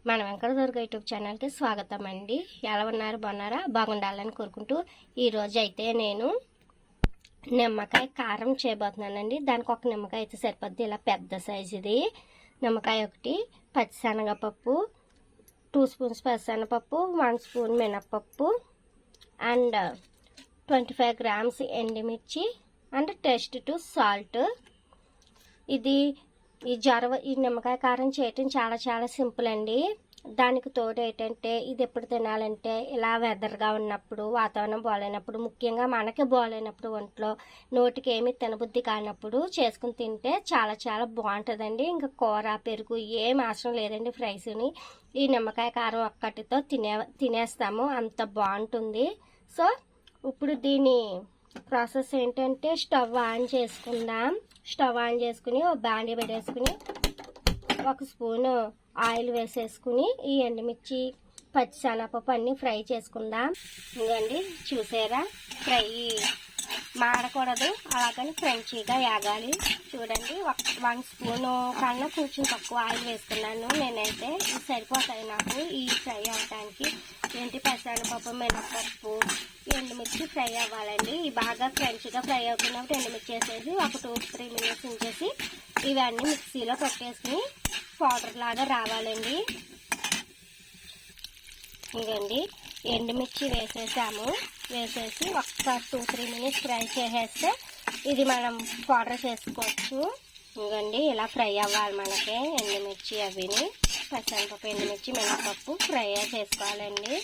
మన వెంకట దుర్గ యూట్యూబ్ ఛానల్కి స్వాగతం అండి. ఎలా ఉన్నారు? బాగున్నారా? బాగుండాలని కోరుకుంటూ ఈరోజు అయితే నేను నిమ్మకాయ కారం చేయబోతున్నానండి. దానికి ఒక నిమ్మకాయ అయితే సరిపోద్ది. ఇలా పెద్ద సైజుది నిమ్మకాయ ఒకటి, పచ్చిశనగపప్పు 2 స్పూన్స్ పచ్చిశనగపప్పు, 1 స్పూన్ మినప్పప్పు అండ్ 25 గ్రామ్స్ ఎండుమిర్చి అండ్ టేస్ట్ టు సాల్ట్. ఈ నిమ్మకాయ కారం చేయటం చాలా సింపుల్ అండి. దానికి తోడు ఏంటంటే ఇది ఎప్పుడు తినాలంటే ఇలా వెదర్గా ఉన్నప్పుడు, వాతావరణం బాగాలేనప్పుడు, ముఖ్యంగా మనకి బాగాలేనప్పుడు, ఒంట్లో నోటికి ఏమి తినబుద్ధి కానప్పుడు చేసుకుని తింటే చాలా బాగుంటుందండి. ఇంకా కూర పెరుగు ఏం అవసరం లేదండి. ఫ్రైస్ని ఈ నిమ్మకాయ కారం ఒక్కటితో తినేస్తాము, అంత బాగుంటుంది. సో ఇప్పుడు దీని ప్రాసెస్ ఏంటంటే స్టవ్ ఆన్ చేసుకుందాం. స్టవ్ ఆన్ చేసుకుని ఒక బాండీ పెట్టేసుకుని 1 స్పూను ఆయిల్ వేసేసుకుని ఈ ఎండుమిర్చి పచ్చిశనగపప్పు అన్నీ ఫ్రై చేసుకుందాం. ఇదండి చూసారా, ఫ్రై మాడకూడదు, అలాగని క్రంచీగా యాగాలి. చూడండి 1 స్పూను కన్నా కొంచెం తక్కువ ఆయిల్ వేసుకున్నాను నేనైతే. ఇది సరిపోతాయి నాకు ఈ ఫ్రై అవడానికి. పచ్చిశనగపప్పు, మినపప్పు, ఎండుమిర్చి ఫ్రై అవ్వాలండి. ఈ బాగా క్రంచీగా ఫ్రై అవుతున్నప్పుడు ఎండుమిర్చి వేసేసి ఒక 2-3 మినిట్స్ ఉంచేసి ఇవన్నీ మిక్సీలో పెట్టేసుకుని పౌడర్ లాగా రావాలండి. ఇదండి ఎండుమిర్చి వేసేసాము. వేసేసి ఒక్క 2-3 మినిట్స్ ఫ్రై చేసేస్తే ఇది మనం పౌడర్ చేసుకోవచ్చు. ఇదండి ఇలా ఫ్రై అవ్వాలి మనకి ఎండుమిర్చి అవిని. పచ్చిశనగపప్పు, ఎండుమిర్చి, మినపప్పు ఫ్రై చేసుకోవాలండి.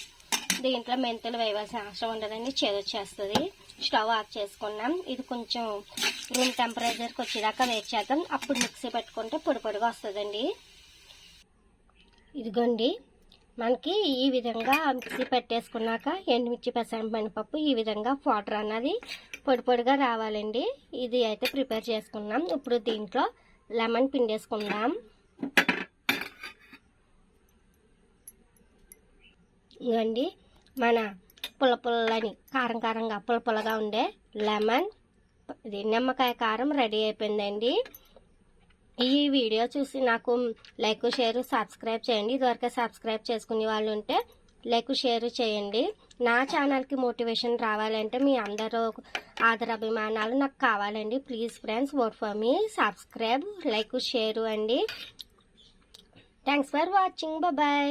దీంట్లో మెంతులు వేయవలసిన అవసరం ఉండదండి, చేదొచ్చేస్తుంది. స్టవ్ ఆఫ్ చేసుకున్నాం. ఇది కొంచెం రూమ్ టెంపరేచర్కి వచ్చేదాకా వెయిట్ చేద్దాం. అప్పుడు మిక్సీ పెట్టుకుంటే పొడిగా వస్తుందండి. ఇదిగోండి మనకి ఈ విధంగా మిక్సీ పెట్టేసుకున్నాక ఎండుమిర్చి, పచ్చిశనగపప్పు, మినపప్పు ఈ విధంగా పౌడర్ అన్నది పొడిగా రావాలండి. ఇది అయితే ప్రిపేర్ చేసుకున్నాం. ఇప్పుడు దీంట్లో లెమన్ పిండేసుకుందాం. ఇదండి మన పుల్లని కారంగా పుల్లగా ఉండే లెమన్ ఇది నిమ్మకాయ కారం రెడీ అయిపోయిందండి. ఈ వీడియో చూసి నాకు లైక్, షేర్, సబ్స్క్రైబ్ చేయండి. ఇదివరకే సబ్స్క్రైబ్ చేసుకునే వాళ్ళు ఉంటే లైక్, షేర్ చేయండి. నా ఛానల్కి మోటివేషన్ రావాలంటే మీ అందరూ ఆదరాభిమానాలు నాకు కావాలండి. Please friends, vote for me, subscribe, like, share అండి. Thanks for watching. బాయ్.